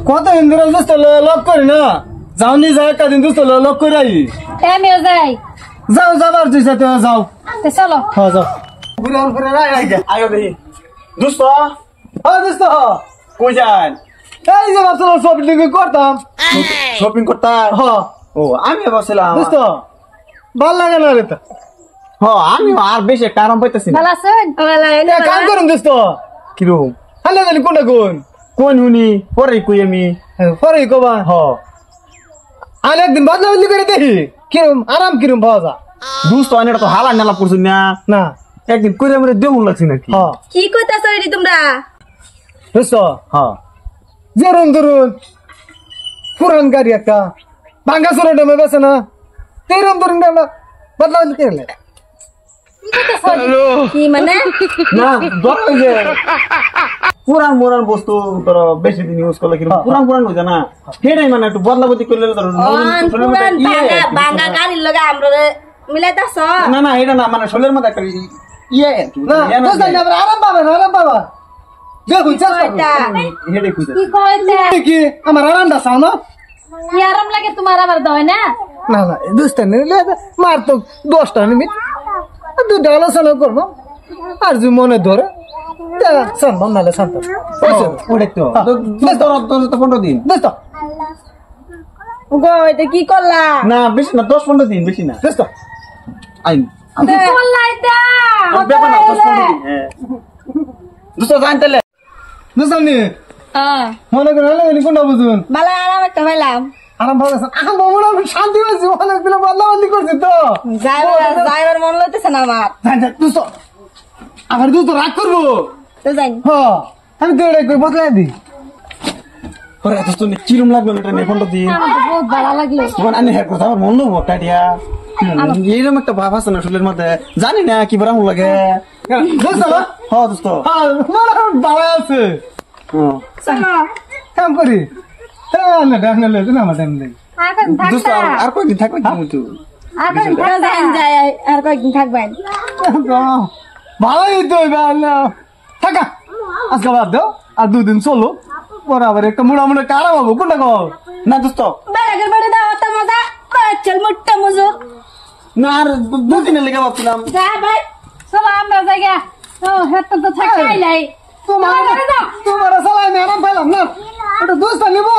কত হিন্দুর দোস্ত লক করি না যাওনি যায় একদিন দোস্ত লক করে আই আমিও যাই যাও যাবার তুইছে তো যাও চলো হ্যাঁ যাও ঘুরে ঘুরে আয়ো দেখি দোস্ত দোস্ত কই যান এই যে ভাবছিলাম শপিং করতাম শপিং করতাম ও আমি ভাবছিলাম দোস্ত ভাল লাগে না রে তো আমি আর বেশি একটা আরাম পাইতেছি না ভালো আছেন কাম করুন দোস্ত কিরম হালে জানি কোনটা কোন হুনি পরে কই আমি পরে কবা আর একদিন বদলা বদলি করে দেখি কিরম আরাম কিরম পাওয়া যা দোস্ত এটা তো হালা নালা পড়ছুন না না একদিন কইরা মরে দেমন লাগছে নাকি কি কইতাছ এডি তোমরা দোস্ত যেরম ধরুন পুরান গাড়ি একটা ভাঙ্গা চোরা ডেমে বেছে না তেরম ধরুন বদলা বদলি করে কি মানে না দরকার যে পুরান মোরান বস্তু তোর বেশি দিন ইউজ করলে কি পুরান পুরান হয়ে যায় না সেটাই মানে একটু বদলা বদলি করলে পুরান ভাঙা গাড়ির লগে আমরা মিলাইতাছ না না এটা না মানে শোলের মধ্যে একটা ইয়ে আরাম পাবে আরাম পাবা যে হইছে হেডে খুঁজে কি কইতে কি আমার আরামটা চাও না কি আরাম লাগে তোমার আবার দয় না না না দুষ্টা নিলে মার তো 10টা নিবি দুটো আলোচনা করবো আর যদি মনে ধরে শান্তম নাহলে শান্ত দিন কি করলা না বেশি না 10-15 দিন বেশি না বুঝতো আইন ব্যাপার না 10-15 দিন দুটো জানতেলে বুঝলি মনে করে কোনটা বুঝুন ভালো আরাম একটা পাইলাম আরাম ভালো আছে শান্তি হয়েছে অনেকদিন বদলা বদলি করছি তো যাইবার মন লইতেছে না আমার দুটো আবার দুটো রাগ করবো তো যাই আমি তো এটা বদলাই দিই কিরম লাগবে এটা নিয়ে 15 দিন বহুত ভালো লাগলো আমি হ্যাঁ কথা আমার মন নেবো টাটিয়া এইরকম একটা ভাব আছে না শরীরের মধ্যে জানি না কি বড় লাগে দোস্ত ভালো আছে কাম করি আর কয়েকদিন থাকবে আর কয়েকদিন থাকবেন ভালোই তো থাকা আজকে বাদ দাও আর 2 দিন চলো পরে আবার একটা মুড়া মুড়া কারা পাবো কোনটা কো না দোস্ত বেড়াগের বাড়ি দাও তো মজা চল মোট্টা মজো না আর 2 দিনের লেগে ভাবছিলাম যা ভাই চলো আমরা জায়গা হেত তো থাকাই নাই তোমার সালাই আমি আরাম পাইলাম না ওটা দোস্ত নিব